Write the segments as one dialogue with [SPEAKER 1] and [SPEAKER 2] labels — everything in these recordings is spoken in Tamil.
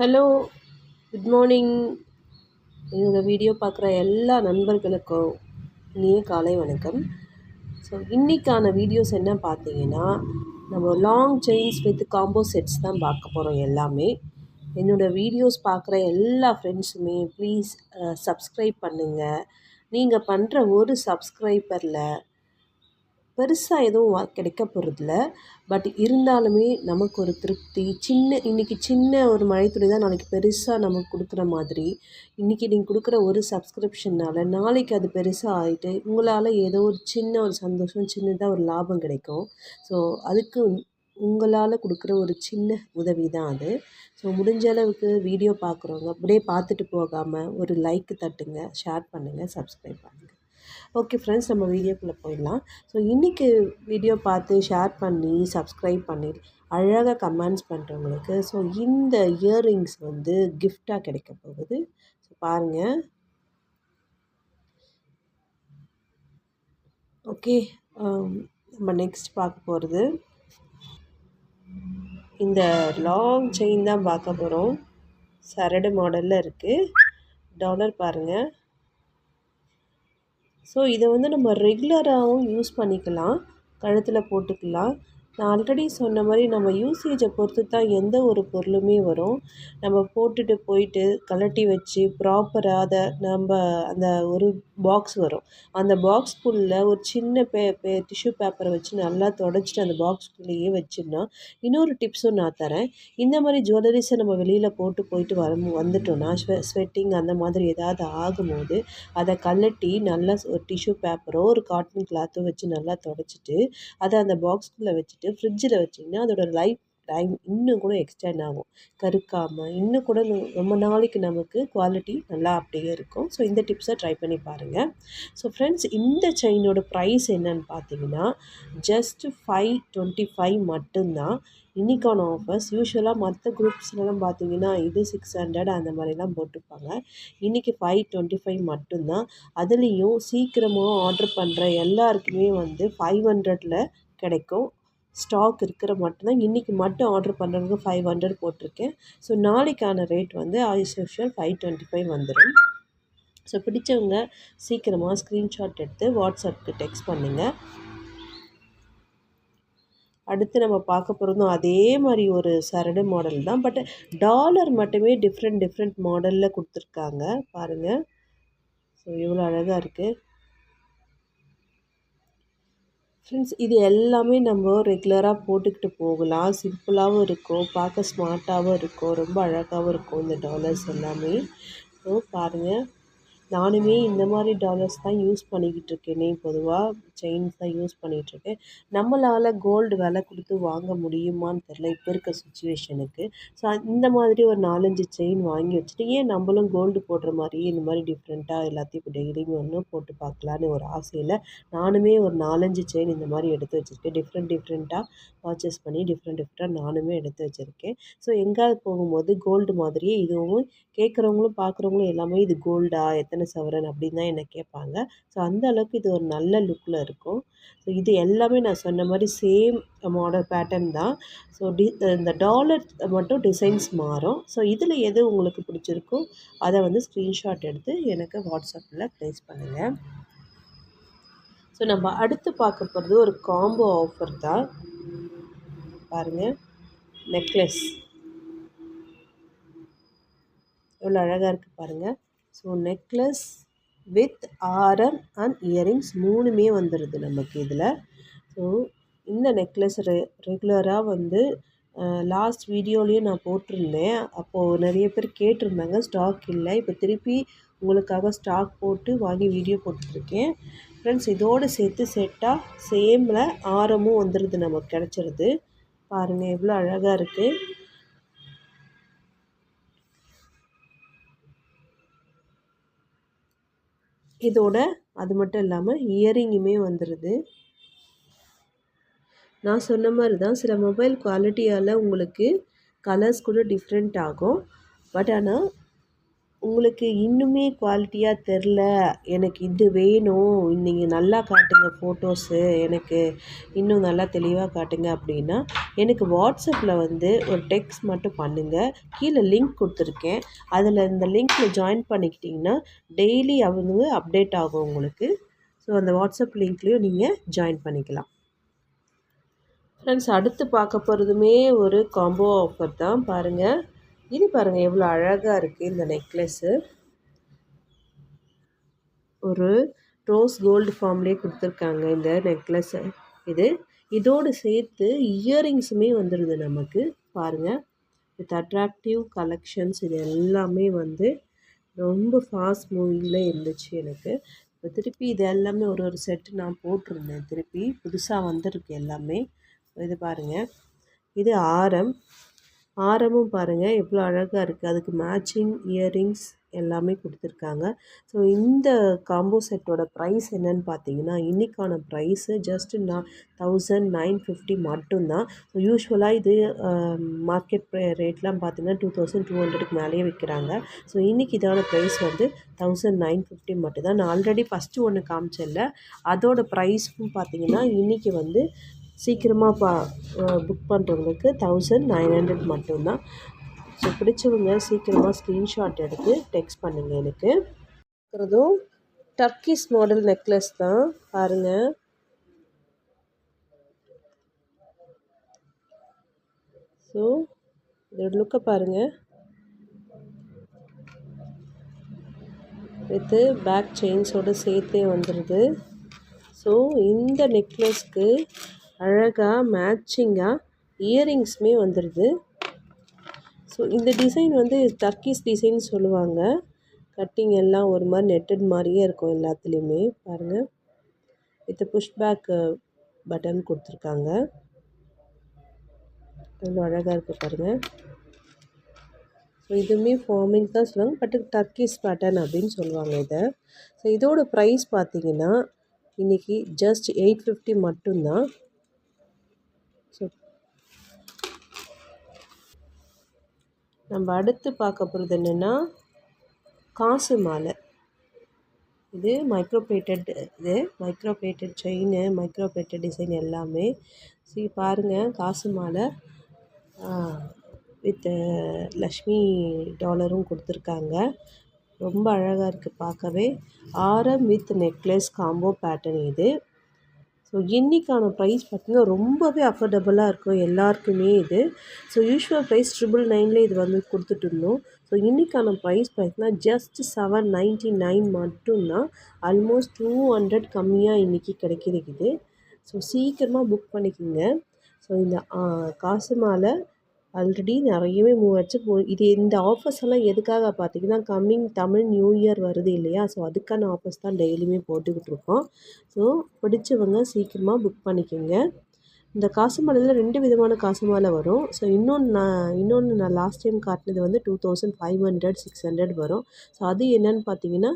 [SPEAKER 1] Hello, good morning. என்னோடய வீடியோ பார்க்குற எல்லா நண்பர்களுக்கும் இனிய காலை வணக்கம். ஸோ இன்றைக்கான வீடியோஸ் என்ன பார்த்தீங்கன்னா, நம்ம long chains with combo sets தான் பார்க்க போகிறோம் எல்லாமே. என்னோடய வீடியோஸ் பார்க்குற எல்லா ஃப்ரெண்ட்ஸுமே ப்ளீஸ் சப்ஸ்கிரைப் பண்ணுங்கள். நீங்கள் பண்ணுற ஒரு சப்ஸ்கிரைபரில் பெருசாக எதுவும் கிடைக்க போகிறதில்ல. பட் இருந்தாலுமே நமக்கு ஒரு திருப்தி, இன்றைக்கி சின்ன ஒரு மழைத்துளி தான் நாளைக்கு பெருசாக நமக்கு கொடுக்குற மாதிரி, இன்றைக்கி நீங்கள் கொடுக்குற ஒரு சப்ஸ்கிரிப்ஷனால் நாளைக்கு அது பெருசாக ஆகிட்டு உங்களால் ஏதோ ஒரு சின்ன ஒரு சந்தோஷம், சின்னதாக ஒரு லாபம் கிடைக்கும். ஸோ அதுக்கு உங்களால் கொடுக்குற ஒரு சின்ன உதவி தான் அது. ஸோ முடிஞ்ச அளவுக்கு வீடியோ பார்க்குறவங்க அப்படியே பார்த்துட்டு போகாமல் ஒரு லைக் தட்டுங்க, ஷேர் பண்ணுங்கள், சப்ஸ்கிரைப் பண்ணுங்கள். ஓகே ஃப்ரெண்ட்ஸ், நம்ம வீடியோக்குள்ளே போயிடலாம். ஸோ இன்றைக்கி வீடியோ பார்த்து ஷேர் பண்ணி சப்ஸ்கிரைப் பண்ணி அழகாக கமெண்ட்ஸ் பண்ணுறவங்களுக்கு ஸோ இந்த இயர்ரிங்ஸ் வந்து கிஃப்டாக கிடைக்க போகுது. ஸோ பாருங்கள். ஓகே, நம்ம நெக்ஸ்ட் பார்க்க போகிறது இந்த லாங் செயின் தான் பார்க்க போகிறோம். சரடு மாடலில் இருக்குது. டாலர் பாருங்கள். ஸோ இதை வந்து நம்ம ரெகுலராகவும் யூஸ் பண்ணிக்கலாம், கழுத்தில் போட்டுக்கலாம். நான் ஆல்ரெடி சொன்ன மாதிரி நம்ம யூசேஜை பொறுத்து தான் எந்த ஒரு பொருளுமே வரும். நம்ம போட்டுட்டு போயிட்டு கழட்டி வச்சு ப்ராப்பராக அதை நம்ம அந்த ஒரு பாக்ஸ் வரும். அந்த பாக்ஸ்குள்ளே ஒரு சின்ன டிஷ்யூ பேப்பரை வச்சு நல்லா தொடச்சிட்டு அந்த பாக்ஸ்குள்ளேயே வச்சுன்னா இன்னொரு டிப்ஸும் நான் தரேன். இந்த மாதிரி ஜுவல்லரிஸை நம்ம வெளியில் போட்டு போயிட்டு வந்துட்டோன்னா ஸ்வெட்டிங் அந்த மாதிரி ஏதாவது ஆகும்போது அதை கழட்டி நல்லா ஒரு டிஷ்யூ பேப்பரோ ஒரு காட்டன் கிளாத்தோ வச்சு நல்லா தொடச்சிட்டு அதை அந்த பாக்ஸ்குள்ளே வச்சுட்டு ஃப்ரிட்ஜில் வச்சிங்கன்னா அதோட டைம் இன்னும் கூட எக்ஸ்டெண்ட் ஆகும், கருக்காமல் இன்னும் கூட ரொம்ப நாளைக்கு நமக்கு குவாலிட்டி நல்லா அப்படியே இருக்கும். ஸோ இந்த டிப்ஸை ட்ரை பண்ணி பாருங்கள். ஸோ ஃப்ரெண்ட்ஸ், இந்த செயினோட ப்ரைஸ் என்னன்னு பார்த்தீங்கன்னா ஜஸ்ட் 525 மட்டும்தான். இன்றைக்கான ஆஃபர்ஸ் யூஸ்வலாக மற்ற குரூப்ஸ்லாம் பார்த்தீங்கன்னா இது 600 அந்த மாதிரிலாம் போட்டுப்பாங்க. இன்றைக்கி 525 மட்டும்தான். அதுலேயும் சீக்கிரமாக ஆர்டர் பண்ணுற எல்லாருக்குமே வந்து 500ல் கிடைக்கும். ஸ்டாக் இருக்கிற மட்டும்தான். இன்றைக்கி மட்டும் ஆர்டர் பண்ணுறவங்க 500 போட்டிருக்கேன். ஸோ நாளைக்கான ரேட் வந்து ஆஸ் யூஷுவல் 525 வந்துடும். ஸோ பிடிச்சவங்க சீக்கிரமாக ஸ்க்ரீன்ஷாட் எடுத்து வாட்ஸ்அப்புக்கு டெக்ஸ்ட் பண்ணுங்கள். அடுத்து நம்ம பார்க்க போகிறதும் அதே மாதிரி ஒரு சரடு மாடல் தான். பட் டாலர் மட்டுமே டிஃப்ரெண்ட் மாடலில் கொடுத்துருக்காங்க பாருங்கள். ஸோ இவ்வளோ அழகாக இருக்குது ஃப்ரெண்ட்ஸ். இது எல்லாமே நம்ம ரெகுலராக போட்டுக்கிட்டு போகலாம். சிம்பிளாகவும் இருக்கும், பார்க்க ஸ்மார்ட்டாகவும் இருக்கும், ரொம்ப அழகாகவும் இருக்கும் இந்த டாலர்ஸ் எல்லாமே. ஸோ பாருங்கள், நானுமே இந்த மாதிரி டாலர்ஸ் தான் யூஸ் பண்ணிக்கிட்டு இருக்கேனே. பொதுவாக செயின்ஸ் தான் யூஸ் பண்ணிகிட்ருக்கேன். நம்மளால் கோல்டு விலை கொடுத்து வாங்க முடியுமான்னு தெரில இப்போ இருக்க சுச்சுவேஷனுக்கு. ஸோ இந்த மாதிரி ஒரு 4-5 செயின் வாங்கி வச்சுட்டு ஏன் நம்மளும் கோல்டு போடுற மாதிரி இந்த மாதிரி டிஃப்ரெண்ட்டாக எல்லாத்தையும் இப்போ டெய்லியும் ஒன்றும் போட்டு பார்க்கலான்னு ஒரு ஆசையில் நானுமே ஒரு 4-5 செயின் இந்த மாதிரி எடுத்து வச்சுருக்கேன். டிஃப்ரெண்ட்டாக பர்ச்சேஸ் பண்ணி டிஃப்ரெண்ட்டாக நானுமே எடுத்து வச்சுருக்கேன். ஸோ எங்கேயாவது போகும்போது கோல்டு மாதிரியே இதுவும் கேட்குறவங்களும் பார்க்குறவங்களும் எல்லாமே இது கோல்டா, எத்தனை சவரன் அப்படின்னு தான் என்னை கேட்பாங்க. ஸோ அந்த அளவுக்கு இது ஒரு நல்ல லுக்கில் இருக்கும். ஸோ இது எல்லாமே நான் சொன்ன மாதிரி சேம் மாடல் பேட்டர்ன் தான். ஸோ இந்த டாலர் மட்டும் டிசைன்ஸ் மாறும். ஸோ இதில் எது உங்களுக்கு பிடிச்சிருக்கோ அதை வந்து ஸ்க்ரீன்ஷாட் எடுத்து எனக்கு வாட்ஸ்அப்பில் ப்ளேஸ் பண்ணுங்கள். ஸோ நம்ம அடுத்து பார்க்க போகிறது ஒரு காம்போ ஆஃபர் தான். பாருங்கள், நெக்லஸ் எவ்வளோ அழகாக இருக்குது பாருங்கள். ஸோ நெக்லஸ் வித் ஆரம் அண்ட் இயரிங்ஸ் 3மே வந்துடுது நமக்கு இதில். ஸோ இந்த நெக்லஸ் ரெகுலராக வந்து லாஸ்ட் வீடியோலேயும் நான் போட்டிருந்தேன். அப்போது நிறைய பேர் கேட்டிருந்தாங்க, ஸ்டாக் இல்லை. இப்போ திருப்பி உங்களுக்காக ஸ்டாக் போட்டு வாங்கி வீடியோ போட்டுருக்கேன் ஃப்ரெண்ட்ஸ். இதோடு சேர்த்து செட்டாக சேமில் ஆரமும் வந்துடுது, நமக்கு கிடச்சிருது. பாருங்கள் எவ்வளோ அழகாக இருக்குது. இதோட அது மட்டும் இல்லாமல் இயரிங்குமே வந்துடுது. நான் சொன்ன மாதிரி தான் சில மொபைல் குவாலிட்டியால் உங்களுக்கு கலர்ஸ் கூட டிஃப்ரெண்ட் ஆகும். பட் ஆனால் உங்களுக்கு இன்னுமே குவாலிட்டியாக தெரில, எனக்கு இது வேணும், நீங்கள் நல்லா காட்டுங்க ஃபோட்டோஸு, எனக்கு இன்னும் நல்லா தெளிவாக காட்டுங்க அப்படின்னா எனக்கு வாட்ஸ்அப்பில் வந்து ஒரு டெக்ஸ்ட் மட்டும் பண்ணுங்கள். கீழே லிங்க் கொடுத்துருக்கேன். அதில் இந்த லிங்க்கில் ஜாயின் பண்ணிக்கிட்டிங்கன்னா டெய்லி அவங்க அப்டேட் ஆகும் உங்களுக்கு. ஸோ அந்த வாட்ஸ்அப் லிங்க்லேயும் நீங்கள் ஜாயின் பண்ணிக்கலாம். ஃப்ரெண்ட்ஸ், அடுத்து பார்க்க போகிறதுமே ஒரு காம்போ ஆஃபர் தான். பாருங்கள், இது பாருங்கள் எவ்வளோ அழகாக இருக்குது இந்த நெக்லஸ்ஸு. ஒரு ரோஸ் கோல்டு ஃபார்ம்லேயே கொடுத்துருக்காங்க இந்த நெக்லஸ்ஸை. இதோடு சேர்த்து இயரிங்ஸுமே வந்துடுது நமக்கு. பாருங்கள், வித் அட்ராக்டிவ் கலெக்ஷன்ஸ். இது எல்லாமே வந்து ரொம்ப ஃபாஸ்ட் மூவிங்கில் இருந்துச்சு எனக்கு. இப்போ திருப்பி இது எல்லாமே ஒரு ஒரு செட்டு நான் போட்டிருந்தேன். திருப்பி புதுசாக வந்திருக்கு எல்லாமே. இது பாருங்கள், இது ஆரமும் பாருங்கள் எவ்வளோ அழகாக இருக்குது. அதுக்கு மேட்சிங் இயரிங்ஸ் எல்லாமே கொடுத்துருக்காங்க. ஸோ இந்த காம்போ செட்டோட ப்ரைஸ் என்னென்னு பார்த்தீங்கன்னா, இன்றைக்கான ப்ரைஸு ஜஸ்ட்டு 1950 மட்டும்தான். ஸோ யூஸ்வலாக இது மார்க்கெட் ரேட்லாம் பார்த்தீங்கன்னா 2200க்கு மேலேயே விற்கிறாங்க. ஸோ இன்றைக்கி இதோட ப்ரைஸ் வந்து 1950 மட்டும்தான். நான் ஆல்ரெடி ஃபஸ்ட்டு ஒன்று காமிச்சேன்ல, அதோட ப்ரைஸும் பார்த்தீங்கன்னா இன்றைக்கி வந்து சீக்கிரமாக புக் பண்ணுறவங்களுக்கு 1900 மட்டும்தான். ஸோ பிடிச்சவங்க சீக்கிரமாக ஸ்க்ரீன்ஷாட் எடுத்து டெக்ஸ்ட் பண்ணுங்கள் எனக்கு. இருக்கிறதும் டர்க்கிஷ் மாடல் நெக்லஸ் தான். பாருங்கள், ஸோ இதோட லுக்கை பாருங்கள். வித்து பேக் செயின்ஸோடு சேர்த்தே வந்துடுது. ஸோ இந்த நெக்லஸ்க்கு அழகாக மேட்சிங்காக இயரிங்ஸுமே வந்துடுது. ஸோ இந்த டிசைன் வந்து டர்க்கிஷ் டிசைன் சொல்லுவாங்க. கட்டிங் எல்லாம் ஒரு மாதிரி நெட்டட் மாதிரியே இருக்கும் எல்லாத்துலேயுமே. பாருங்கள், வித் புஷ்பேக் பட்டன் கொடுத்துருக்காங்க. எவ்வளோ அழகாக இருக்குது பாருங்கள். ஸோ இதுவுமே ஃபார்மிங் தான் சொல்லுவாங்க, பட் டர்க்கிஷ் பேட்டர்ன் அப்படின்னு சொல்லுவாங்க இதை. ஸோ இதோட ப்ரைஸ் பார்த்திங்கன்னா இன்றைக்கி ஜஸ்ட் 850 மட்டும்தான். ஸோ நம்ம அடுத்து பார்க்க போகிறது என்னென்னா காசு மாலை. இது micro plated chain, micro plated design எல்லாமே. சரி பாருங்கள், காசு மாலை வித் லக்ஷ்மி டாலரும் கொடுத்துருக்காங்க. ரொம்ப அழகாக இருக்குது பார்க்கவே. ஆரம் வித் நெக்லஸ் காம்போ பேட்டர்ன் இது. ஸோ இன்றைக்கான ப்ரைஸ் பார்த்திங்கன்னா ரொம்பவே அஃபோர்டபுளாக இருக்கும் எல்லாருக்குமே இது. ஸோ யூஷுவல் ப்ரைஸ் 999 இது வந்து கொடுத்துட்ருந்தோம். ஸோ இன்றைக்கான ப்ரைஸ் பார்த்திங்கன்னா ஜஸ்ட் 799 மட்டும்தான். ஆல்மோஸ்ட் 200 கம்மியாக இன்றைக்கி கிடைக்கிது. ஸோ சீக்கிரமாக புக் பண்ணிக்கோங்க. ஸோ இந்த காசு மாலை ஆல்ரெடி நிறையவே மூவ் ஆச்சு. இது இந்த ஆஃபர்ஸ் எல்லாம் எதுக்காக பார்த்தீங்கன்னா, கம்மிங் தமிழ் நியூ இயர் வருது இல்லையா? ஸோ அதுக்கான ஆஃபர்ஸ் தான் டெய்லியுமே போட்டுக்கிட்டு இருக்கோம். ஸோ பிடிச்சவங்க சீக்கிரமாக புக் பண்ணிக்கோங்க. இந்த காசு மாலையில் 2 விதமான காசு மாலை வரும். ஸோ இன்னொன்று நான் லாஸ்ட் டைம் காட்டினது வந்து 2500, 600 வரும். ஸோ அது என்னென்னு பார்த்தீங்கன்னா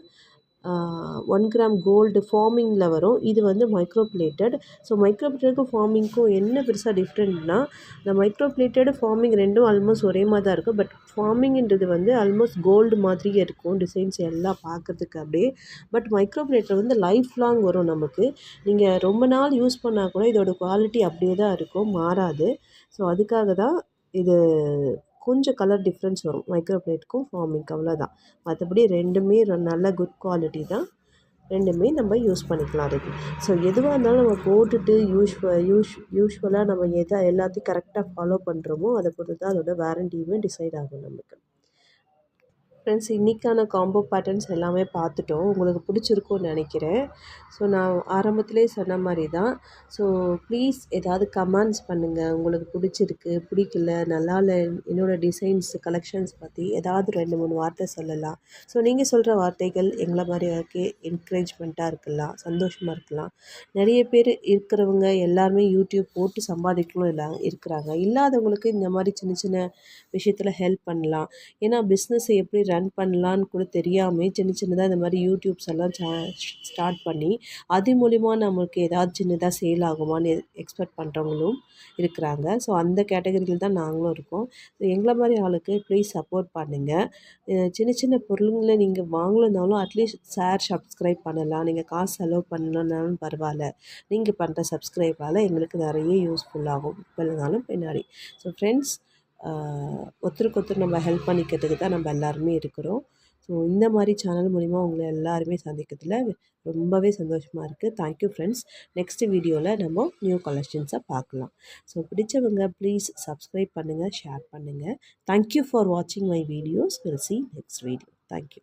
[SPEAKER 1] 1 கிராம் கோல்டு ஃபார்மிங்கில் வரும். இது வந்து மைக்ரோ பிளேட்டட். ஸோ மைக்ரோ பிளேட்டடுக்கும் ஃபார்மிங்க்கும் என்ன பெருசாக டிஃப்ரெண்ட்னா, இந்த மைக்ரோ பிளேட்டட் ஃபார்மிங் ரெண்டும் ஆல்மோஸ்ட் ஒரே மாதிரி தான் இருக்கும். பட் ஃபார்மிங்ன்றது வந்து ஆல்மோஸ்ட் கோல்டு மாதிரியே இருக்கும், டிசைன்ஸ் எல்லாம் பார்க்குறதுக்கு அப்படியே. பட் மைக்ரோ பிளேட்டட் வந்து லைஃப் லாங் வரும் நமக்கு. நீங்கள் ரொம்ப நாள் யூஸ் பண்ணால் கூட இதோட குவாலிட்டி அப்படியே தான் இருக்கும், மாறாது. ஸோ அதுக்காக தான் இது கொஞ்சம் கலர் டிஃப்ரென்ஸ் வரும் மைக்ரோ பிளேட்டுக்கும் ஃபார்மிங்க்கு, அவ்வளோதான். மற்றபடி ரெண்டுமே நல்ல குட் குவாலிட்டி தான். ரெண்டுமே நம்ம யூஸ் பண்ணிக்கலாம் அதுக்கு. ஸோ எதுவாக இருந்தாலும் நம்ம போட்டுட்டு யூஷ்வலாக நம்ம எல்லாத்தையும் கரெக்டாக ஃபாலோ பண்ணுறோமோ அதை பொறுத்து தான் அதோட வாரண்டியுமே டிசைட் ஆகும் நமக்கு. ஃப்ரெண்ட்ஸ், இன்றைக்கான காம்போ பேட்டர்ன்ஸ் எல்லாமே பார்த்துட்டோம். உங்களுக்கு பிடிச்சிருக்கும்னு நினைக்கிறேன். ஸோ நான் ஆரம்பத்திலே சொன்ன மாதிரி தான். ஸோ ப்ளீஸ் ஏதாவது கமெண்ட்ஸ் பண்ணுங்கள். உங்களுக்கு பிடிச்சிருக்கு, பிடிக்கல, நல்லா இல்லை, என்னோடய டிசைன்ஸ் கலெக்ஷன்ஸ் பற்றி ஏதாவது 2-3 வார்த்தை சொல்லலாம். ஸோ நீங்கள் சொல்கிற வார்த்தைகள் எங்களை மாதிரி என்கரேஜ்மெண்ட்டாக இருக்கலாம், சந்தோஷமாக இருக்கலாம். நிறைய பேர் இருக்கிறவங்க எல்லாருமே யூடியூப் போட்டு சம்பாதிக்கணும் இருக்கிறாங்க. இல்லாதவங்களுக்கு இந்த மாதிரி சின்ன சின்ன விஷயத்தில் ஹெல்ப் பண்ணலாம். ஏன்னா பிஸ்னஸை எப்படி ரன் பண்ணலான்னு கூட தெரியாமல் சின்ன சின்னதாக இந்த மாதிரி யூடியூப்ஸ் எல்லாம் ஸ்டார்ட் பண்ணி அது மூலிமா நமக்கு ஏதாவது சின்னதாக சேல் ஆகுமான்னு எக்ஸ்பெக்ட் பண்ணுறவங்களும் இருக்கிறாங்க. ஸோ அந்த கேட்டகரியில் தான் நாங்களும் இருக்கோம். ஸோ எங்களை மாதிரி ஆளுக்கு ப்ளீஸ் சப்போர்ட் பண்ணுங்கள். சின்ன சின்ன பொருளுங்களை நீங்கள் வாங்கலைனாலும் அட்லீஸ்ட் சப்ஸ்கிரைப் பண்ணலாம். நீங்கள் காசு செலவு பண்ணலனாலும் பரவாயில்ல. நீங்கள் பண்ணுற சப்ஸ்கிரைபால் எங்களுக்கு நிறைய யூஸ்ஃபுல்லாகும், இப்போ இல்லைனாலும் பின்னாடி. ஸோ ஃப்ரெண்ட்ஸ், ஒருத்தருக்கு ஒருத்தர் நம்ம ஹெல்ப் பண்ணிக்கிறதுக்கு தான் நம்ம எல்லாருமே இருக்கிறோம். ஸோ இந்த மாதிரி சேனல் மூலிமா உங்களை எல்லாருமே சந்திக்கிறதுல ரொம்பவே சந்தோஷமாக இருக்குது. Thank you friends. நெக்ஸ்ட் வீடியோவில் நம்ம நியூ கலெக்ஷன்ஸை பார்க்கலாம். ஸோ பிடிச்சவங்க ப்ளீஸ் சப்ஸ்கிரைப் பண்ணுங்கள், ஷேர் பண்ணுங்கள். தேங்க்யூ ஃபார் வாட்சிங் my videos. Will see next video. Thank you.